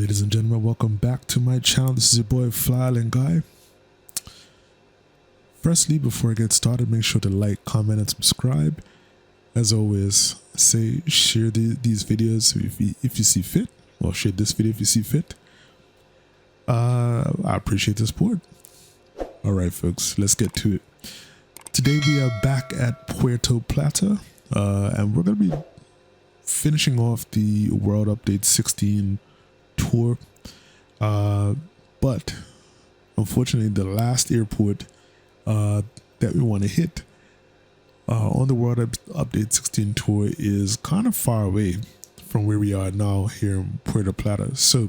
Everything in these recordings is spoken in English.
Ladies and gentlemen, welcome back to my channel. This is your boy FlyIslandGuy. Firstly, before I get started, make sure to like, comment, and subscribe. As always, share these videos if you see fit. Well, share this video if you see fit. I appreciate the support. All right, folks, let's get to it. Today we are back at Puerto Plata, and we're gonna be finishing off the World Update 16 tour. But unfortunately, the last airport that we want to hit on the World Update 16 tour is kind of far away from where we are now here in Puerto Plata. So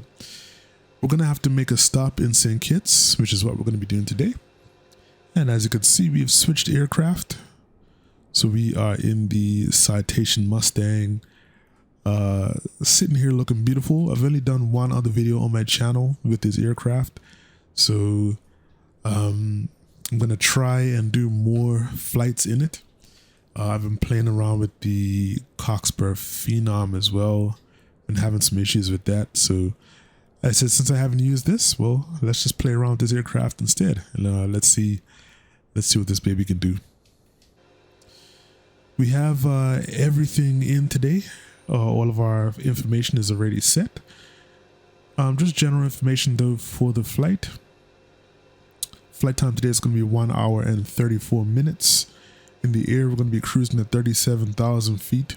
we're gonna have to make a stop in St. Kitts, which is what we're going to be doing today. And as you can see, we've switched aircraft. So we are in the C510 Mustang, sitting here looking beautiful. I've only done one other video on my channel with this aircraft. So I'm going to try and do more flights in it. I've been playing around with the Cockspur Phenom as well and having some issues with that. So I said, since I haven't used this, well, let's just play around with this aircraft instead. And let's see what this baby can do. We have everything in today. All of our information is already set. Just general information though for the flight. Flight time today is going to be 1 hour and 34 minutes. In the air, we're going to be cruising at 37,000 feet.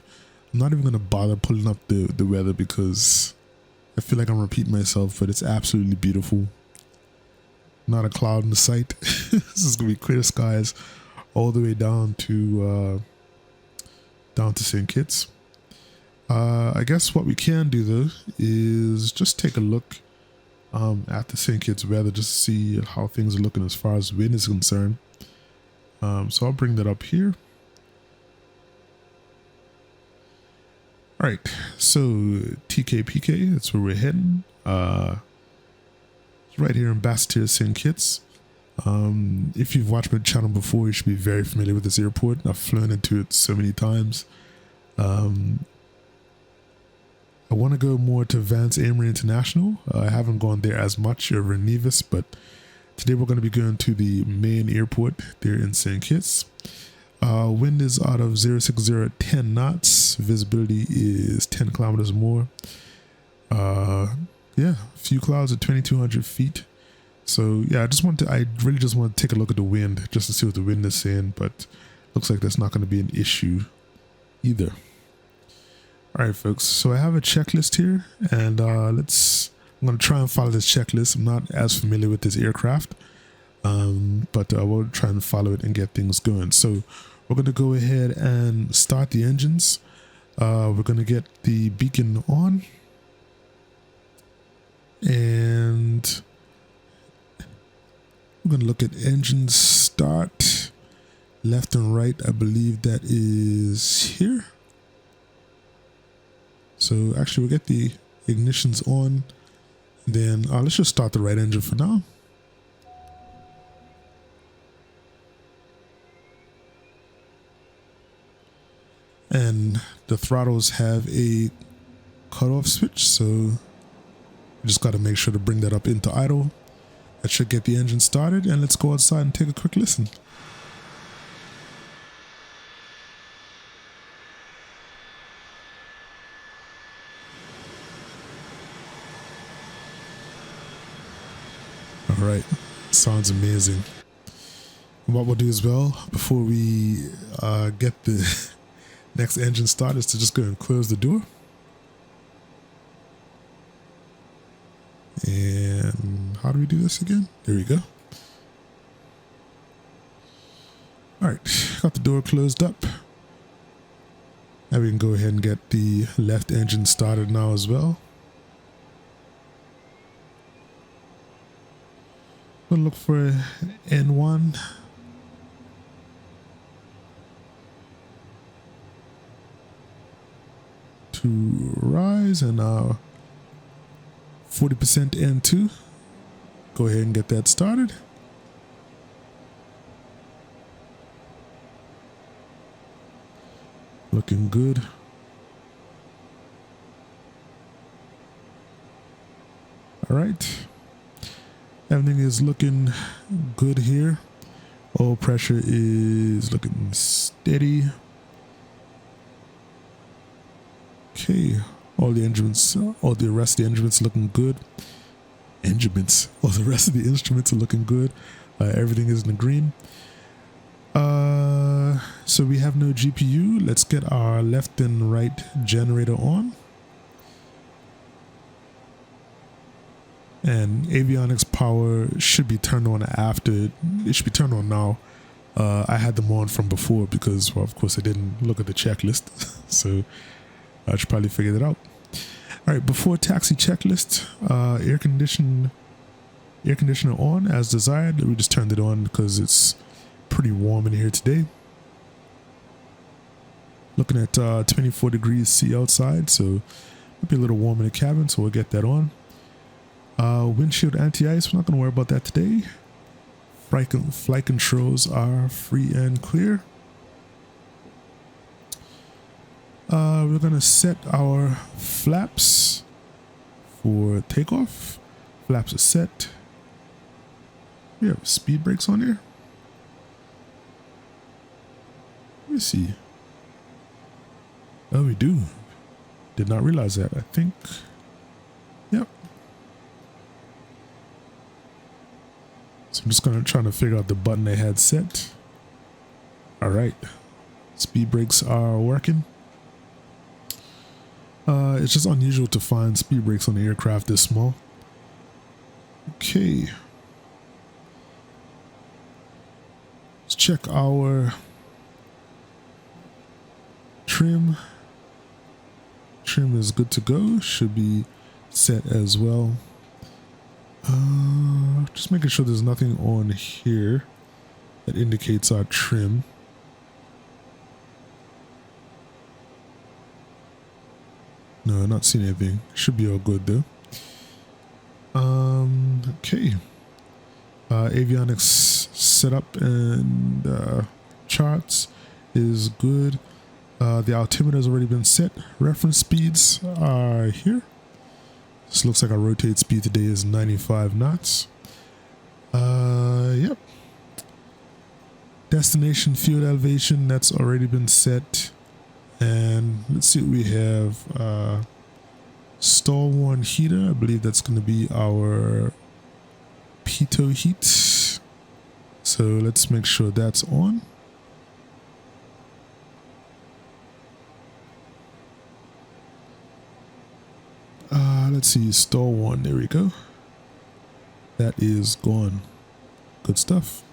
I'm not even going to bother pulling up the weather because I feel like I'm repeating myself, but it's absolutely beautiful. Not a cloud in the sight. This is going to be clear skies all the way down to St. Kitts. I guess what we can do though is just take a look at the St. Kitts weather just to see how things are looking as far as wind is concerned. So I'll bring that up here. All right, so TKPK, that's where we're heading. It's right here in Basse-Terre, St. Kitts. If you've watched my channel before, you should be very familiar with this airport. I've flown into it so many times. I want to go more to Vance Amory International. I haven't gone there as much over in Nevis, but today we're going to be going to the main airport there in St. Kitts. Wind is out of 060 10 knots. Visibility is 10 kilometers more. Yeah, a few clouds at 2,200 feet. So yeah, I really just want to take a look at the wind just to see what the wind is saying, but looks like that's not going to be an issue either. All right, folks, so I have a checklist here, and I'm going to try and follow this checklist. I'm not as familiar with this aircraft, but we'll try and follow it and get things going. So we're going to go ahead and start the engines. We're going to get the beacon on, and we're going to look at engine start, left and right. I believe that is here. So actually we'll get the ignitions on, then let's just start the right engine for now. And the throttles have a cutoff switch, so we just got to make sure to bring that up into idle. That should get the engine started, and let's go outside and take a quick listen. All right, sounds amazing. And what we'll do as well before we get the next engine started is to just go and close the door. And how do we do this again? There we go. All right, got the door closed up. Now we can go ahead and get the left engine started now as well. We'll look for N1. To rise, and 40% N2. Go ahead and get that started. Looking good. All right. Everything is looking good here. Oil pressure is looking steady. Okay. All the instruments, all the rest of the instruments looking good. All the rest of the instruments are looking good. Everything is in the green. So we have no GPU. Let's get our left and right generator on. And avionics power should be turned on after. It should be turned on now. I had them on from before because, well, of course, I didn't look at the checklist. So I should probably figure that out. All right, before taxi checklist, air conditioner on as desired. We just turned it on because it's pretty warm in here today. Looking at 24 degrees C outside, so it'll be a little warm in the cabin, so we'll get that on. Windshield anti-ice, we're not going to worry about that today. Flight controls are free and clear. We're going to set our flaps for takeoff. Flaps are set. We have speed brakes on here. Let me see. Oh, we do. Did not realize that. I think. Yep. So I'm just gonna try to figure out the button they had set. All right. Speed brakes are working. It's just unusual to find speed brakes on the aircraft this small. Okay. Let's check our trim. Trim is good to go. Should be set as well. Just making sure there's nothing on here that indicates our trim. No, not seeing anything. Should be all good though. Okay. Avionics setup and charts is good. The altimeter has already been set. Reference speeds are here. This looks like our rotate speed today is 95 knots. Yep. Destination fuel elevation, that's already been set. And let's see what we have. Stall worn heater, I believe that's going to be our pitot heat. So let's make sure that's on. Let's see, stall one, there we go. That is gone. Good stuff.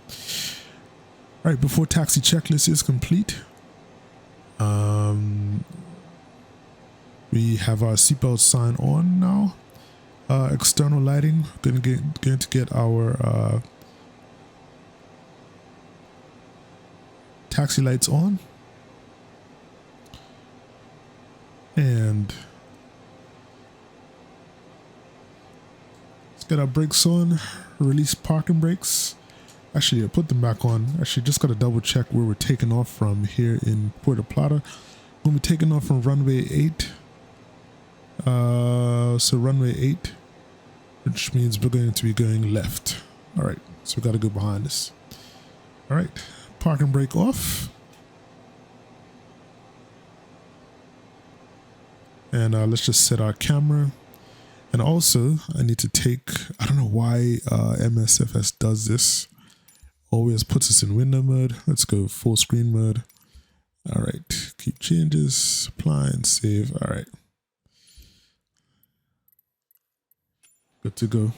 All right, before taxi checklist is complete, we have our seatbelt sign on now. External lighting, going to get our taxi lights on. And let's get our brakes on, release parking brakes. Actually, I put them back on. Actually, just got to double check where we're taking off from here in Puerto Plata. We'll be taking off from runway 8. So runway 8, which means we're going to be going left. All right, so we got to go behind us. All right, parking brake off. And let's just set our camera. And also, I need to take, I don't know why MSFS does this. Always puts us in window mode. Let's go full screen mode. All right, keep changes, apply and save. All right. Good to go.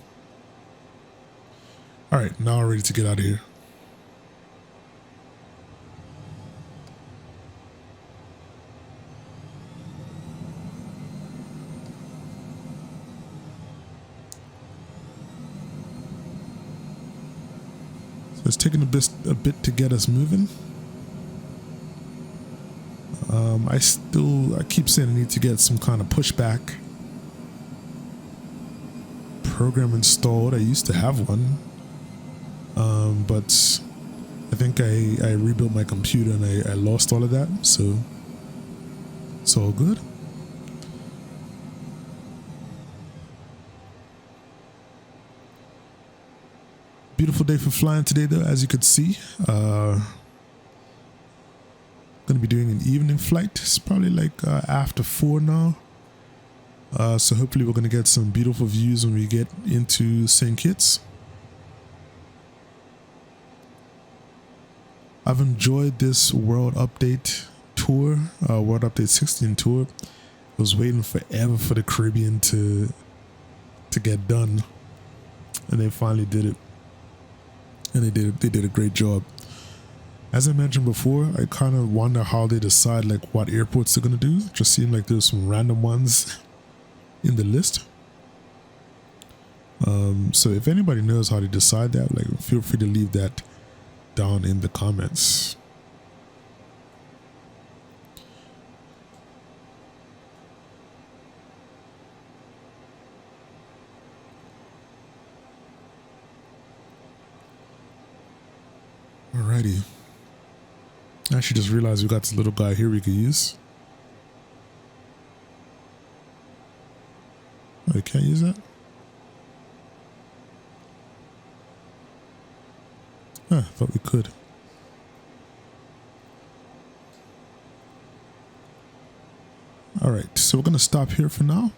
All right, now we're ready to get out of here. So it's taking a bit to get us moving. I keep saying I need to get some kind of pushback program installed. I used to have one, but I think I rebuilt my computer and I lost all of that, so it's all good. Beautiful day for flying today though, as you could see. Gonna be doing an evening flight. It's probably like after 4 now. So hopefully we're gonna get some beautiful views when we get into St. Kitts. I've enjoyed this World Update tour, World Update 16 tour. I was waiting forever for the Caribbean to get done, and they finally did it. And they did a great job. As I mentioned before, I kind of wonder how they decide like what airports they're gonna do. It just seemed like there's some random ones in the list. So if anybody knows how to decide that, like, feel free to leave that down in the comments. Alrighty. I actually just realized we got this little guy here we could use. Oh, you can't use that? I thought we could. Alright, so we're going to stop here for now.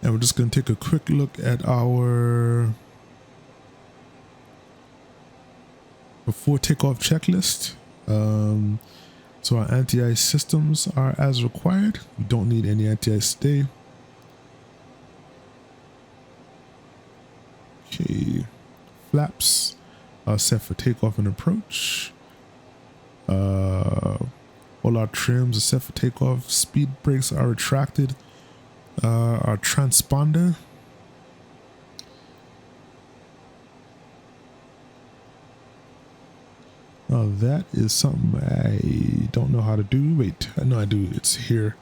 And we're just going to take a quick look at our before takeoff checklist. So our anti-ice systems are as required. We don't need any anti-ice today. Okay, flaps are set for takeoff and approach. All our trims are set for takeoff. Speed brakes are retracted. Our transponder that is something I don't know how to do. Wait, I know I do. It's here.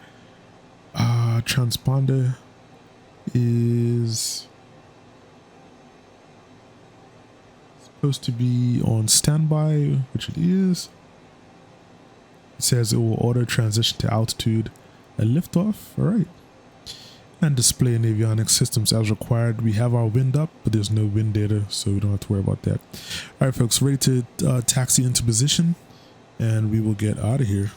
Transponder is supposed to be on standby, which it is. It says it will auto transition to altitude at liftoff. All right. And display and avionics systems as required. We have our wind up, but there's no wind data, so we don't have to worry about that. All right, folks, ready to taxi into position, and we will get out of here.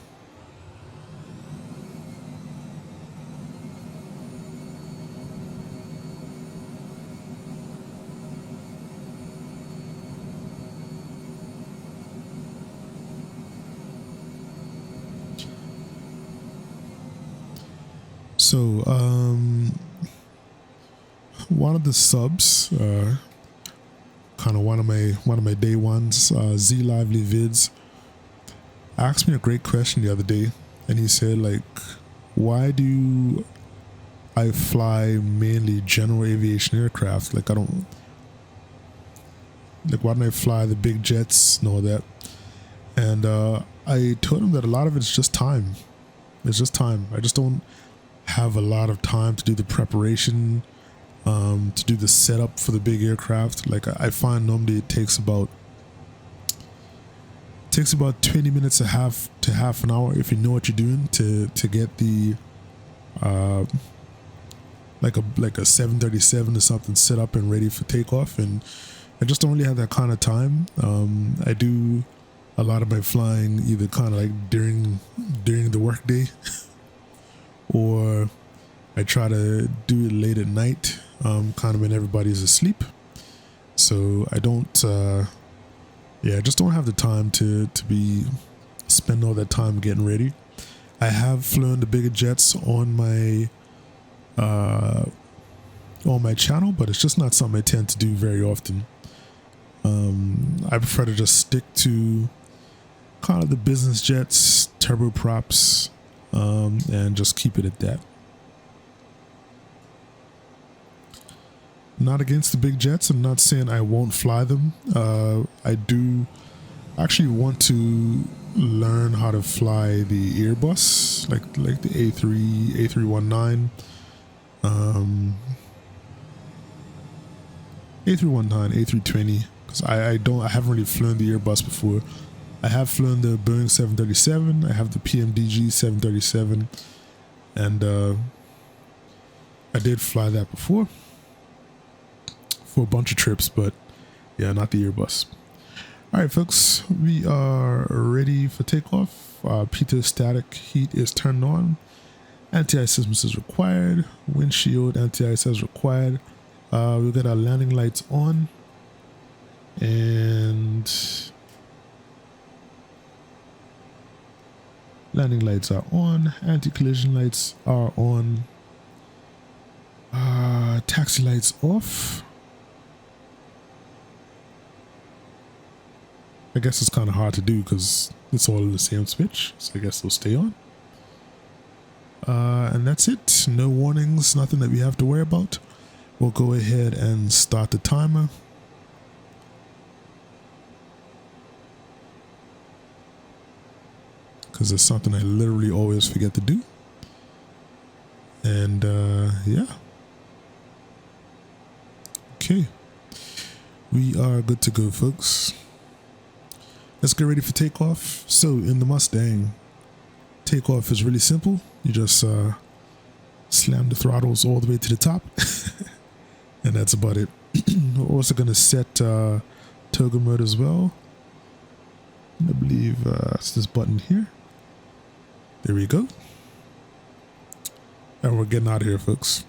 So, one of the subs, kind of one of my day ones, Z Lively Vids, asked me a great question the other day, and he said, like, why do I fly mainly general aviation aircraft? Like, why don't I fly the big jets and all that? And I told him that a lot of it's just time. It's just time. I just don't have a lot of time to do the preparation, to do the setup for the big aircraft. Like, I find normally it takes about 20 minutes to half an hour if you know what you're doing to get the like a 737 or something set up and ready for takeoff. And I just don't really have that kind of time. I do a lot of my flying either kind of like during the workday or I try to do it late at night, kind of when everybody's asleep. So I don't, I just don't have the time to spend all that time getting ready. I have flown the bigger jets on my channel, but it's just not something I tend to do very often. I prefer to just stick to kind of the business jets, turboprops, and just keep it at that. Not against the big jets. I'm not saying I won't fly them. I do actually want to learn how to fly the Airbus, like the A319, A320, because I haven't really flown the Airbus before. I have flown the Boeing 737. I have the PMDG 737, and I did fly that before. for a bunch of trips, but yeah, not the Airbus. All right, folks, we are ready for takeoff. Pitot static heat is turned on. Anti-ice systems is required. Windshield anti-ice is required. We've got our landing lights on, and landing lights are on. Anti-collision lights are on. Taxi lights off. I guess it's kind of hard to do because it's all in the same switch, so I guess they'll stay on. And that's it. No warnings, nothing that we have to worry about. We'll go ahead and start the timer. Because it's something I literally always forget to do. And yeah. Okay. We are good to go, folks. Let's get ready for takeoff. So in the Mustang, takeoff is really simple. You just slam the throttles all the way to the top. And that's about it. We're also going to set toggle mode as well. I believe it's this button here. There we go. And we're getting out of here, folks.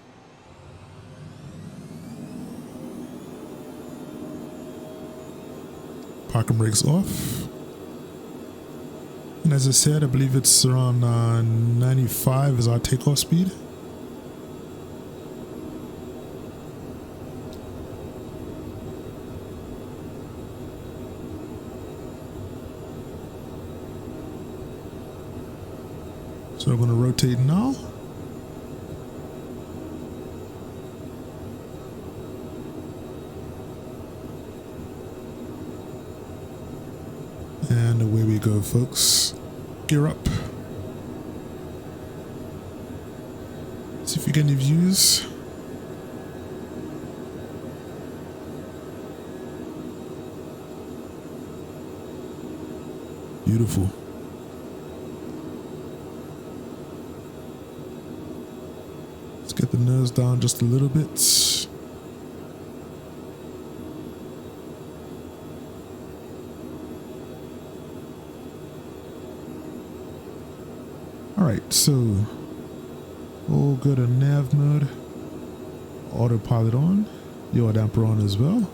Parking brakes off. And as I said, I believe it's around 95 is our takeoff speed. So we're going to rotate now. And away we go, folks. Gear up. See if we get any views. Beautiful. Let's get the nose down just a little bit. Alright, so all good on nav mode. Autopilot on. Yaw damper on as well.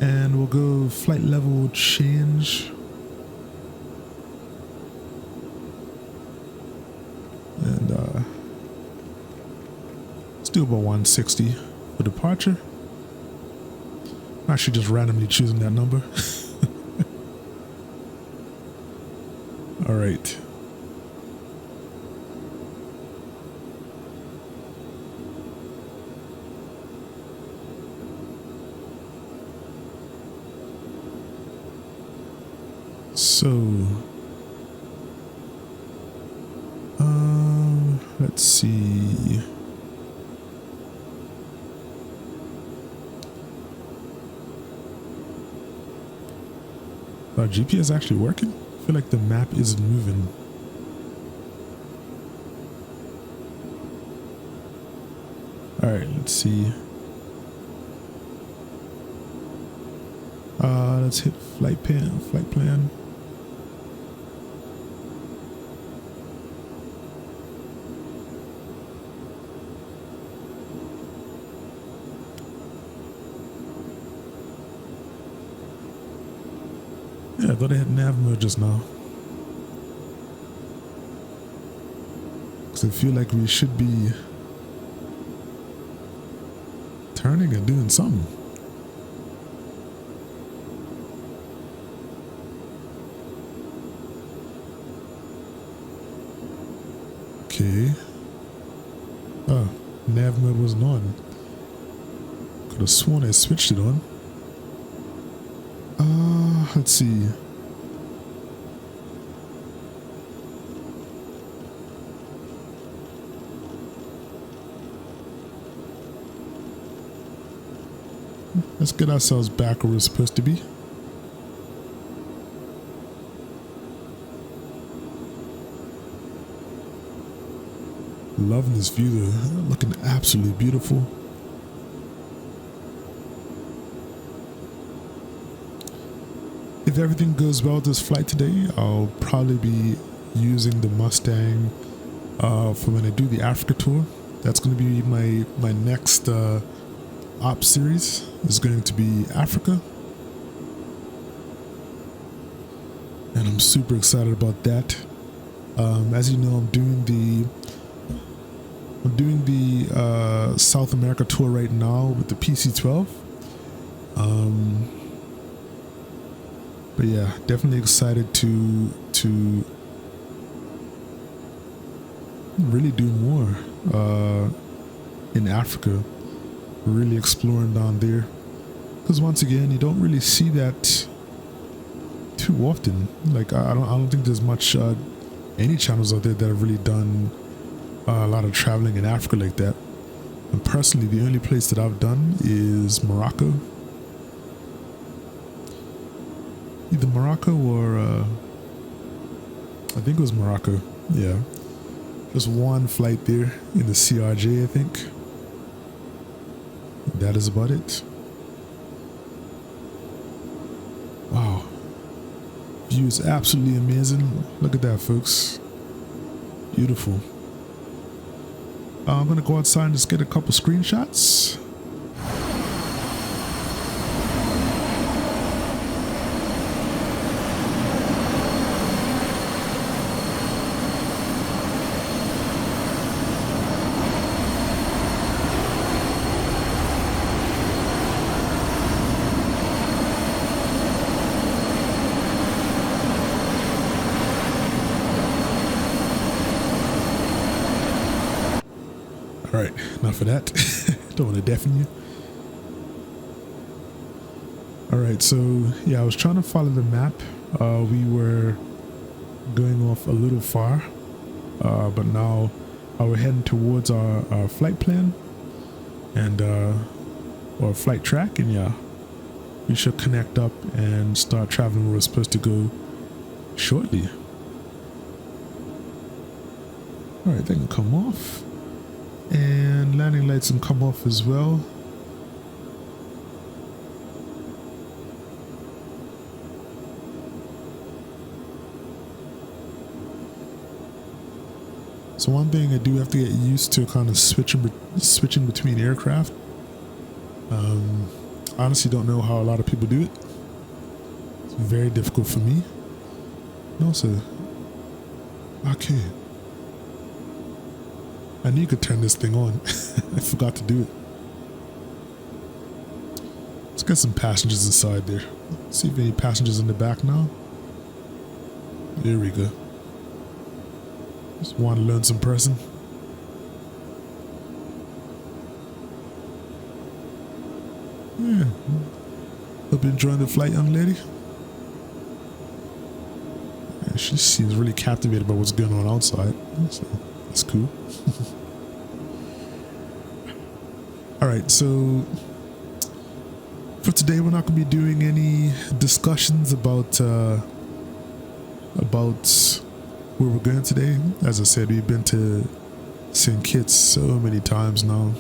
And we'll go flight level change. And let's do about 160 for departure. I'm actually just randomly choosing that number. All right. So, let's see. Our GPS actually working? I feel like the map isn't moving. All right, let's see. Let's hit flight plan. Yeah, I thought I had nav mode just now. Because I feel like we should be turning and doing something. Okay. Oh, nav mode wasn't on. Could have sworn I switched it on. Let's see. let's get ourselves back where we're supposed to be. Loving this view though, looking absolutely beautiful. If everything goes well this flight today, I'll probably be using the Mustang for when I do the Africa tour. That's going to be my next op series, is going to be Africa. And I'm super excited about that. As you know, I'm doing the South America tour right now with the PC-12. But yeah, definitely excited to really do more in Africa, really exploring down there, because once again, you don't really see that too often. Like I don't think there's much any channels out there that have really done a lot of traveling in Africa like that. And personally, the only place that I've done is Morocco. Either Morocco or I think it was Morocco. Yeah, just one flight there in the CRJ, I think. That is about it. Wow, view is absolutely amazing. Look at that, folks. Beautiful. I'm gonna go outside and just get a couple screenshots. Alright, enough of that. Don't want to deafen you. Alright, so yeah, I was trying to follow the map. We were going off a little far, but now we're heading towards our flight plan and or flight track, and yeah, we should connect up and start traveling where we're supposed to go shortly. Alright, they can come off. And landing lights can come off as well. So one thing I do have to get used to, kind of switching between aircraft. Honestly, don't know how a lot of people do it. It's very difficult for me. And also, okay. I knew you could turn this thing on. I forgot to do it. Let's get some passengers inside there. See if any passengers in the back now. There we go. Just one lonesome person. Yeah. Hope you're enjoying the flight, young lady. Yeah, she seems really captivated by what's going on outside. So that's cool. Alright, so for today we're not going to be doing any discussions about where we're going today. As I said, we've been to St. Kitts so many times now.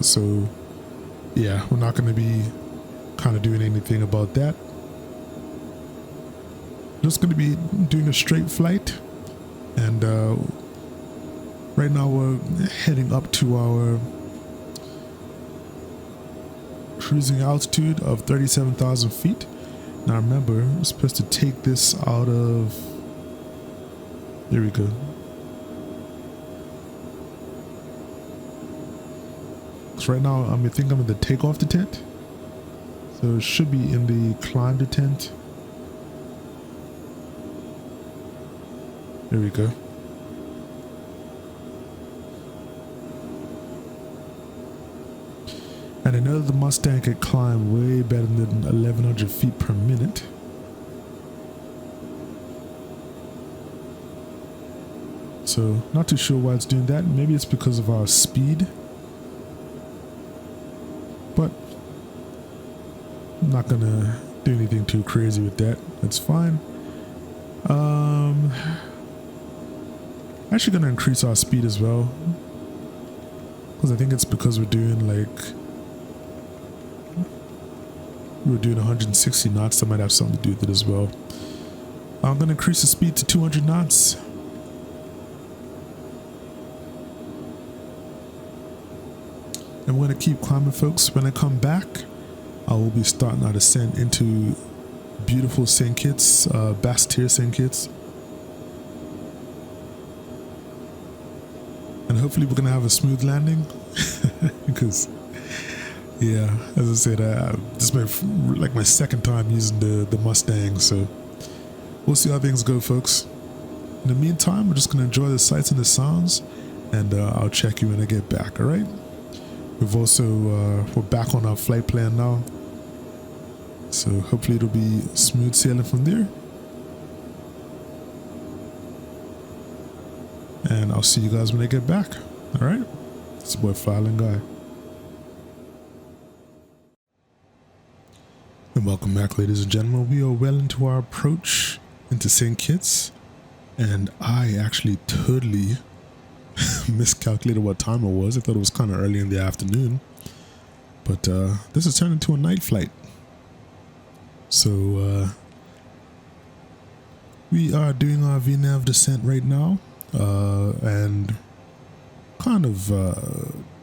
So yeah, we're not going to be kind of doing anything about that. Just going to be doing a straight flight, and right now we're heading up to our cruising altitude of 37,000 feet. Now remember, we're supposed to take this out of, there we go. So right now I think I'm in the takeoff detent. So it should be in the climb detent. There we go. And I know the Mustang could climb way better than 1,100 feet per minute. So not too sure why it's doing that. Maybe it's because of our speed. But I'm not gonna do anything too crazy with that. That's fine. Actually gonna increase our speed as well, because I think it's because we're doing 160 knots. That might have something to do with it as well. I'm gonna increase the speed to 200 knots. And we're gonna keep climbing, folks. When I come back, I will be starting our descent into beautiful St. Kitts, Basse-Terre St. Kitts. And hopefully we're gonna have a smooth landing. Because, yeah, as I said, this is my second time using the Mustang, so we'll see how things go, folks. In the meantime, we're just gonna enjoy the sights and the sounds, and I'll check you when I get back. All right. We've also we're back on our flight plan now, so hopefully it'll be smooth sailing from there. And I'll see you guys when I get back. All right. It's your boy FlyIslandGuy. And welcome back, ladies and gentlemen. We are well into our approach into St. Kitts, and I actually totally miscalculated what time it was. I thought it was kind of early in the afternoon, but this has turned into a night flight. So we are doing our VNAV descent right now, and kind of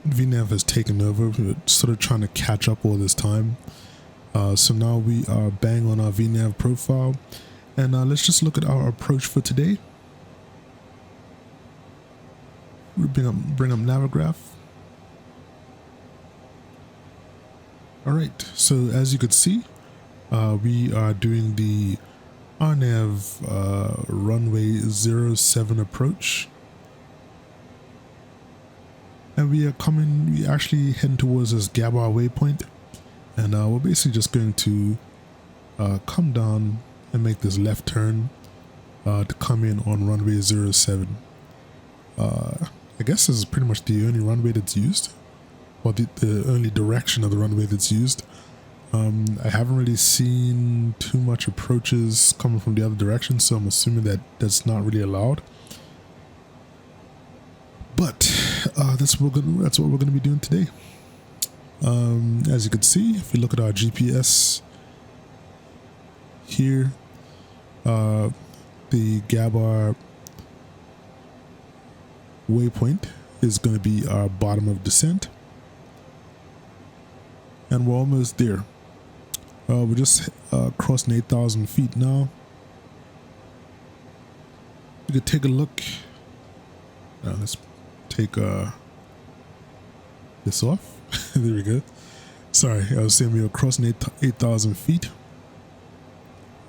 VNAV has taken over. We're sort of trying to catch up all this time. So now we are bang on our VNAV profile, and let's just look at our approach for today. We bring up Navigaph. All right, so as you could see, we are doing the RNAV runway 07 approach, and we actually heading towards this Gabar waypoint, and we're basically just going to come down and make this left turn to come in on runway 07. I guess this is pretty much the only runway that's used, or the only direction of the runway that's used. I haven't really seen too much approaches coming from the other direction, so I'm assuming that that's not really allowed. But that's what we're gonna be doing today. As you can see, if you look at our GPS here, the Gabar waypoint is going to be our bottom of descent, and we're almost there. We're just crossing 8,000 feet now. You could take a look. Let's take this off. There we go. Sorry, I was saying we were crossing 8,000 feet.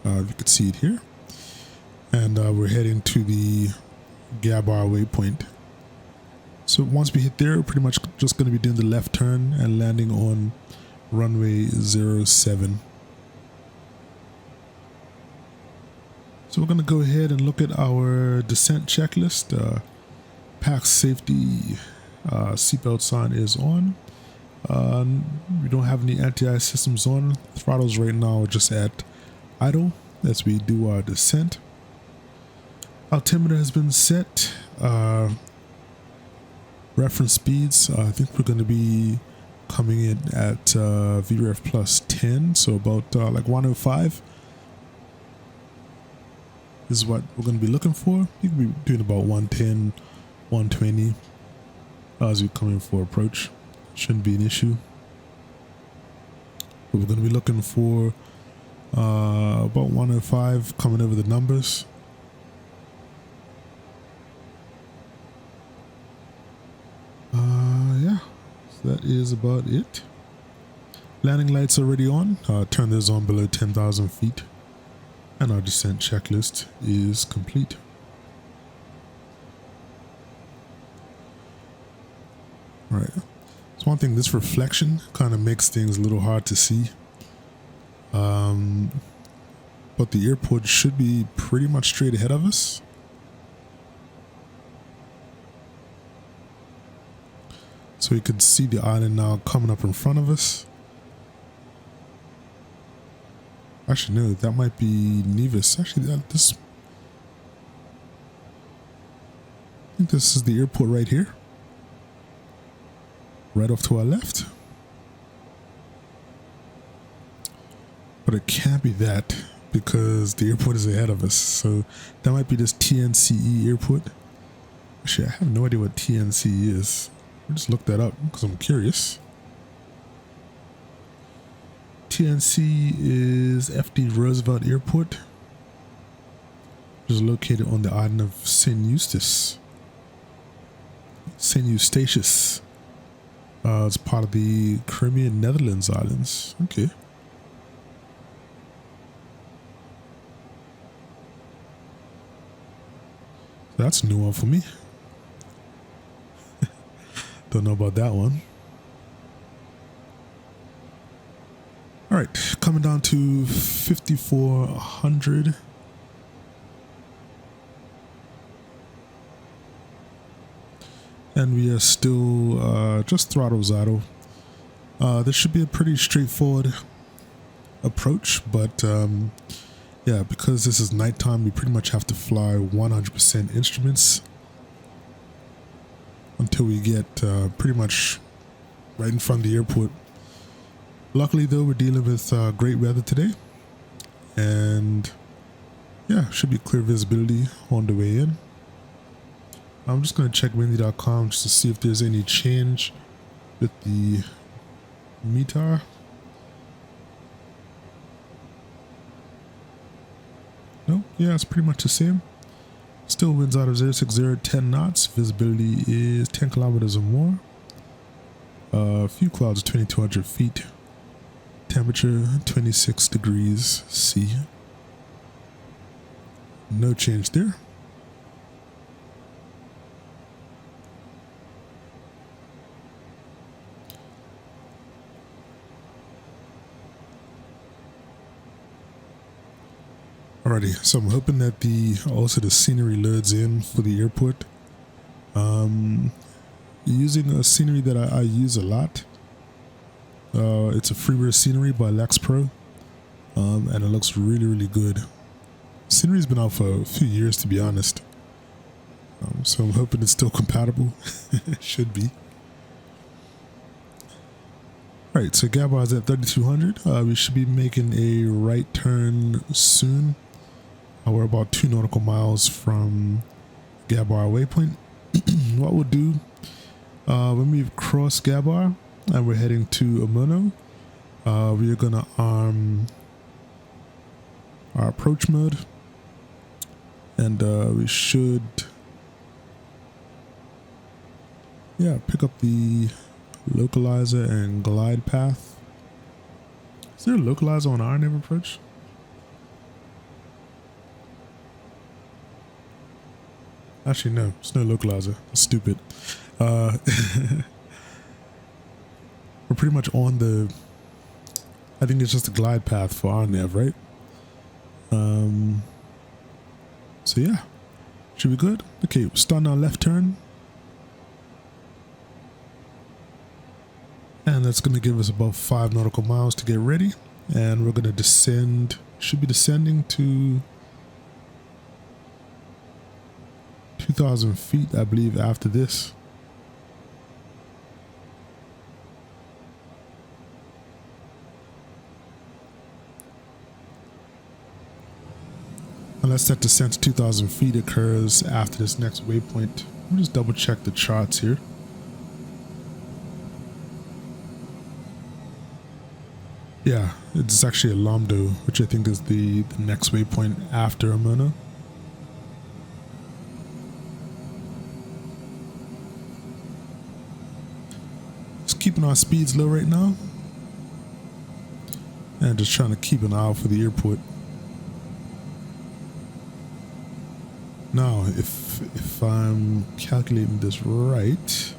You could see it here, and we're heading to the Gabar waypoint. So once we hit there, we're pretty much just going to be doing the left turn and landing on runway 07. So we're going to go ahead and look at our descent checklist. Pack safety seatbelt sign is on. We don't have any anti-ice systems on. Throttles right now are just at idle as we do our descent. Altimeter has been set. Reference speeds, I think we're going to be coming in at VREF plus 10, so about like 105 is what we're going to be looking for. You can be doing about 110, 120 as we come in for approach. Shouldn't be an issue. But we're going to be looking for about 105 coming over the numbers. Yeah, so that is about it. Landing lights already on. Turn those on below 10,000 feet. And our descent checklist is complete. All right. So one thing, this reflection kind of makes things a little hard to see. But the airport should be pretty much straight ahead of us. So you can see the island now coming up in front of us. Actually, no, that might be Nevis. Actually, I think this is the airport right here. Right off to our left. But it can't be that because the airport is ahead of us. So that might be this TNCE airport. Actually, I have no idea what TNCE is. I'll just look that up because I'm curious. TNC is FD Roosevelt Airport, which is located on the island of St. Eustatius. It's part of the Caribbean Netherlands Islands. Okay. That's a new one for me. Don't know about that one. All right, coming down to 5400. And we are still just throttles idle. This should be a pretty straightforward approach, but yeah, because this is nighttime, we pretty much have to fly 100% instruments until we get pretty much right in front of the airport. Luckily though, we're dealing with great weather today, and yeah, should be clear visibility on the way in. I'm just going to check windy.com just to see if there's any change with the METAR. No, yeah, it's pretty much the same. Still winds out of 060, 10 knots. Visibility is 10 kilometers or more. A few clouds, 2,200 feet. Temperature 26 degrees C. No change there. Alrighty, so I'm hoping that the scenery loads in for the airport. Using a scenery that I use a lot. It's a freeware scenery by Lex Pro, and it looks really, really good. Scenery's been out for a few years, to be honest. So I'm hoping it's still compatible. It should be. Alright, so Gabar is at 3200. We should be making a right turn soon. We're about 2 nautical miles from Gabar waypoint. What we'll do when we've crossed Gabar and we're heading to Omono, we are gonna arm our approach mode, and we should pick up the localizer and glide path. Is there a localizer on RNAV approach? Actually, no, it's no localizer. That's stupid. We're pretty much on the, I think it's just a glide path for RNAV, right? So yeah, should be good. Okay, we're starting our left turn. And that's going to give us about 5 nautical miles to get ready. And we're going to descend, should be descending to 2,000 feet, I believe, after this. Unless that descent to 2,000 feet occurs after this next waypoint. I'll just double check the charts here. Yeah, it's actually a Lomdo, which I think is the next waypoint after Omono. Just keeping our speeds low right now. And just trying to keep an eye out for the airport. Now, if I'm calculating this right,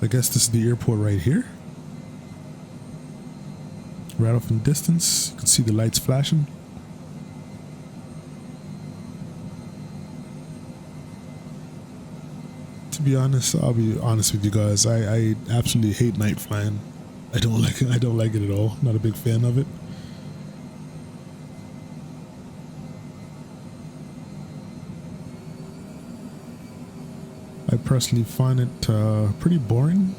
I guess this is the airport right here. Right off in the distance, you can see the lights flashing. be honest, I'll be honest with you guys. I absolutely hate night flying. I don't like it. I don't like it at all. Not a big fan of it. I personally find it pretty boring.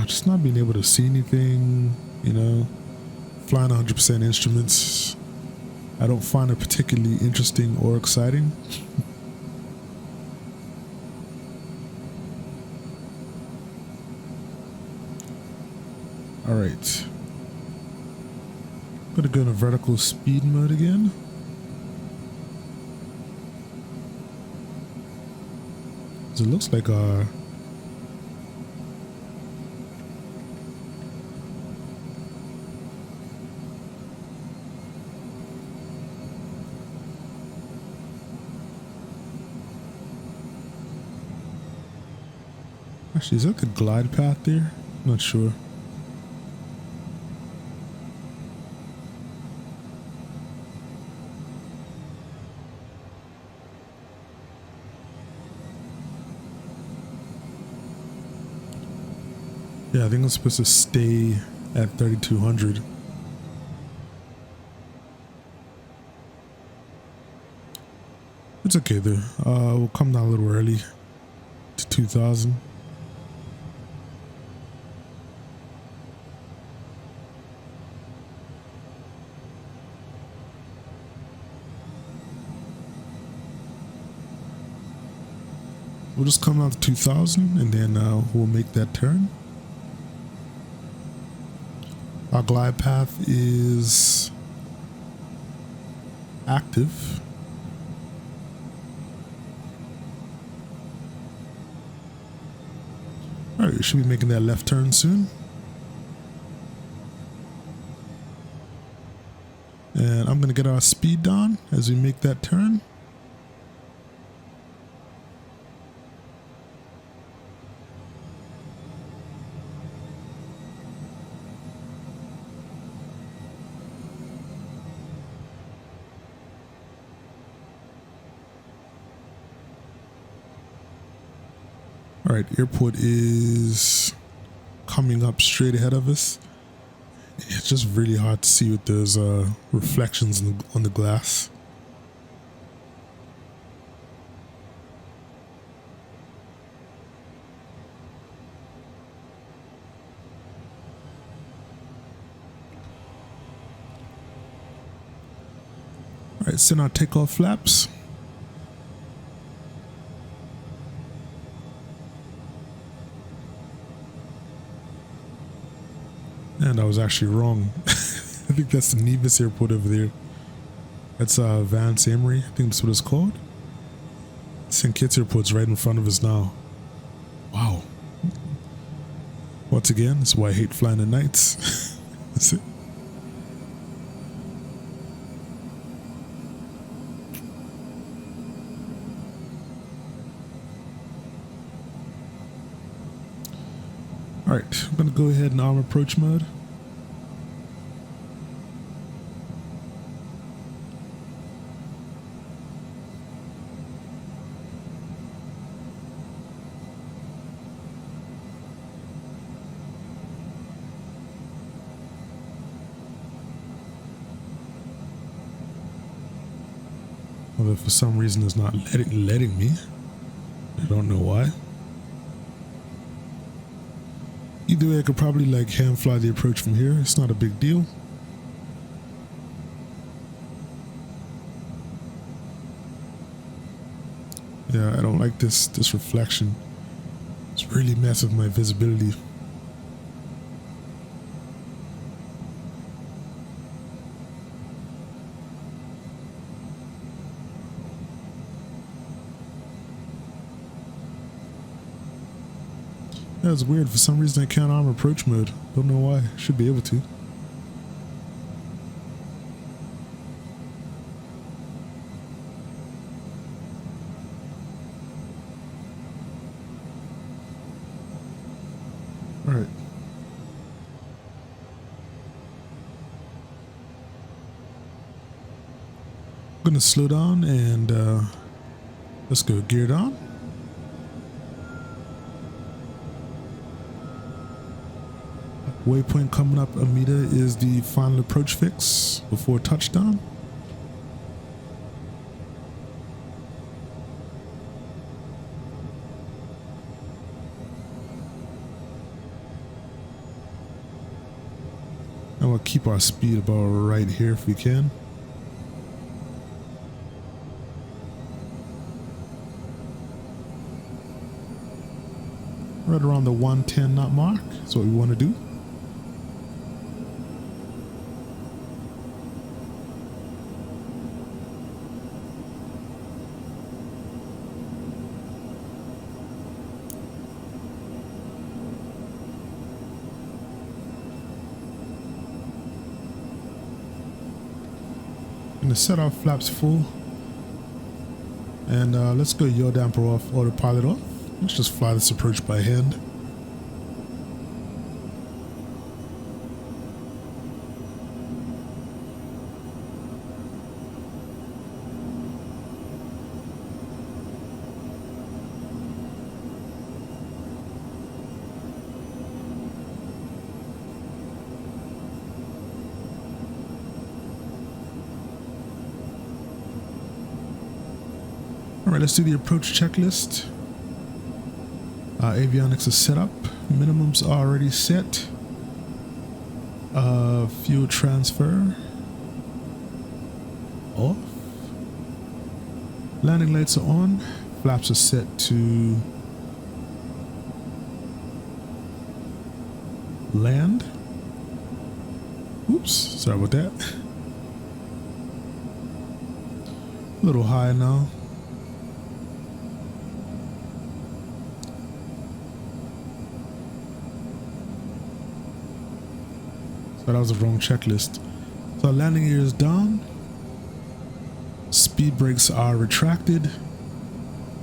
Just not being able to see anything, you know, flying 100% instruments. I don't find it particularly interesting or exciting. All right. Gonna go into vertical speed mode again. So it looks like actually, is that the glide path there? I'm not sure. Yeah, I think I'm supposed to stay at 3200. It's okay though. We'll come down a little early to 2000. We'll just come out to 2000 and then we'll make that turn. Our glide path is active. All right, we should be making that left turn soon. And I'm gonna get our speed down as we make that turn. All right, airport is coming up straight ahead of us. It's just really hard to see with those reflections on the glass. All right, send our takeoff flaps. And I was actually wrong. I think that's the Nevis airport over there. That's Vance Emery. I think that's what it's called. St. Kitts airport's right in front of us now. Wow. Once again, that's why I hate flying at nights. That's it. All right, I'm gonna go ahead and arm approach mode. Although for some reason it's not letting me. I don't know why. Either way, I could probably like hand fly the approach from here. It's not a big deal. Yeah, I don't like this reflection. It's really messing with my visibility. Yeah, it's weird. For some reason I can't arm approach mode. Don't know why. Should be able to. Alright. I'm gonna slow down and let's go gear down. Waypoint coming up a meter is the final approach fix before touchdown. And we'll keep our speed about right here if we can. Right around the 110 knot mark is what we want to do. Gonna set our flaps full, and let's go yaw damper off, autopilot off. Let's just fly this approach by hand. All right, let's do the approach checklist. Avionics is set up. Minimums are already set. Fuel transfer off. Landing lights are on. Flaps are set to land. Oops, sorry about that. A little high now. So that was the wrong checklist. So our landing gear is down. Speed brakes are retracted.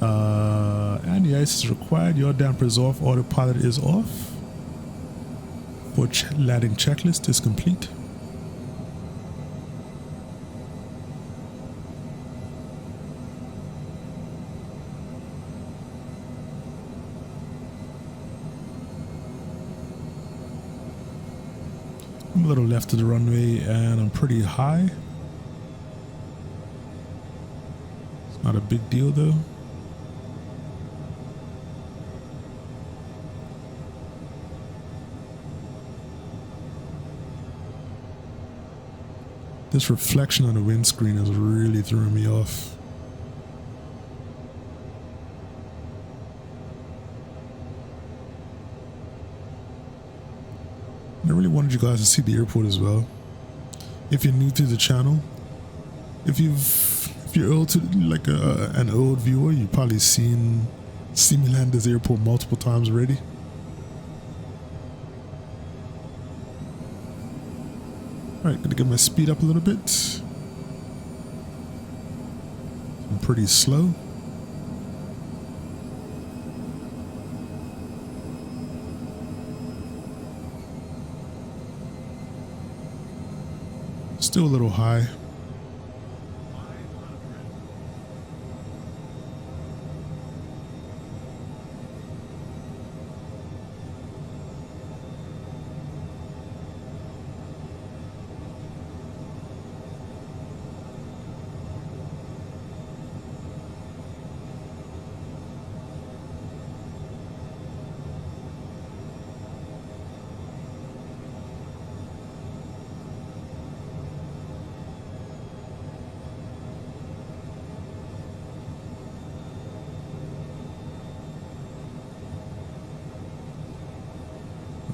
Anti-ice is required. Yaw damper is off. Autopilot is off. Landing checklist is complete. I'm a little left of the runway and I'm pretty high. It's not a big deal though. This reflection on the windscreen is really throwing me off. I really wanted you guys to see the airport as well. If you're new to the channel, if you're old to like an old viewer, you've probably seen me land this airport multiple times already. Alright, gonna get my speed up a little bit. I'm pretty slow. Still a little high.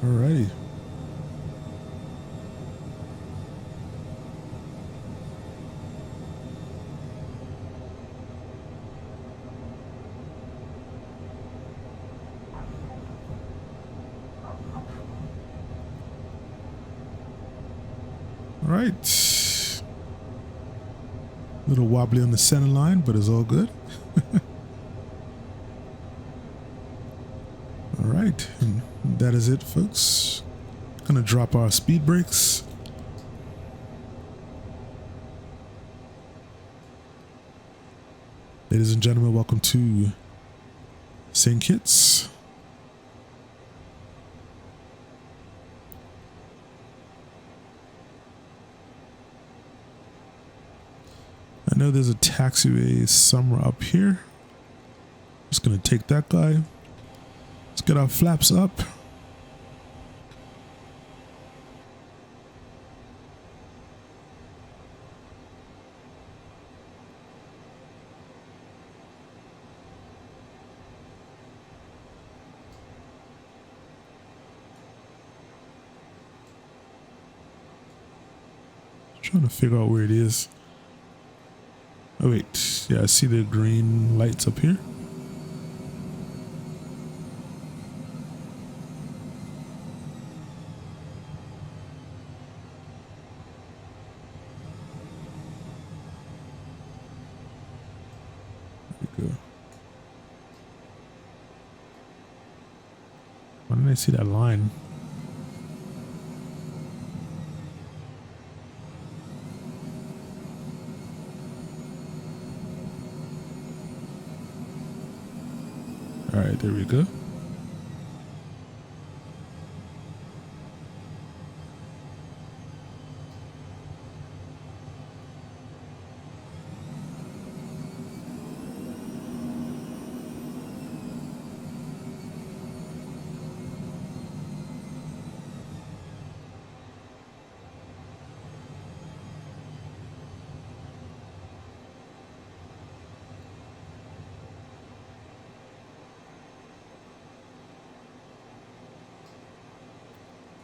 Alrighty. Alright. A little wobbly on the center line, but it's all good. Alright, and that is it, folks. Gonna drop our speed brakes. Ladies and gentlemen, welcome to St. Kitts. I know there's a taxiway somewhere up here. Just gonna take that guy. Let's get our flaps up. Trying to figure out where it is. Oh wait, yeah, I see the green lights up here. There we go. Why didn't I see that line? All right, there we go.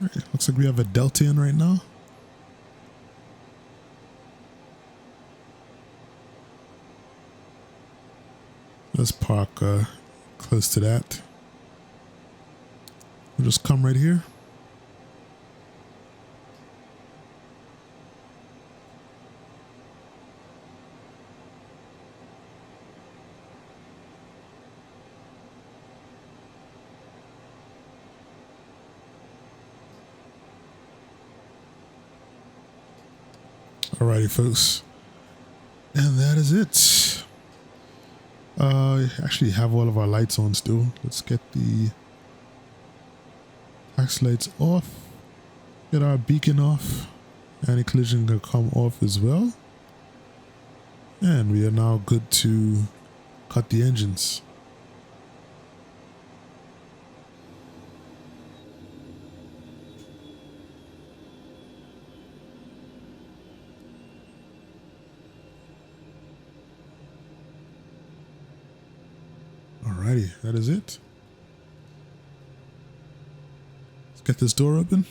Right, looks like we have a Delta in right now. Let's park close to that. We'll just come right here. Alrighty, folks, and that is it. Actually have all of our lights on still. Let's get the tax lights off, get our beacon off, anti-collision gonna come off as well, and we are now good to cut the engines. Alrighty, that is it. Let's get this door open.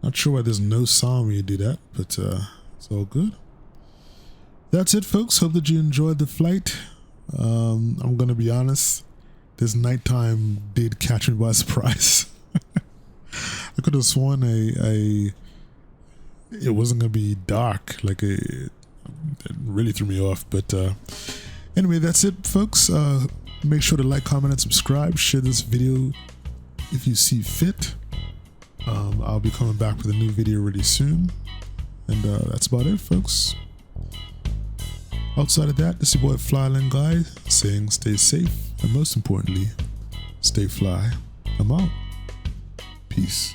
Not sure why there's no sound when you do that, but it's all good. That's it, folks. Hope that you enjoyed the flight. I'm gonna be honest, this nighttime did catch me by surprise. I could have sworn it wasn't gonna be dark, like it really threw me off. But anyway, that's it, folks. Make sure to like, comment, and subscribe. Share this video if you see fit. I'll be coming back with a new video really soon, and that's about it, folks. Outside of that, this is your boy FlyIslandGuy saying stay safe, and most importantly, stay fly. I'm out. Peace.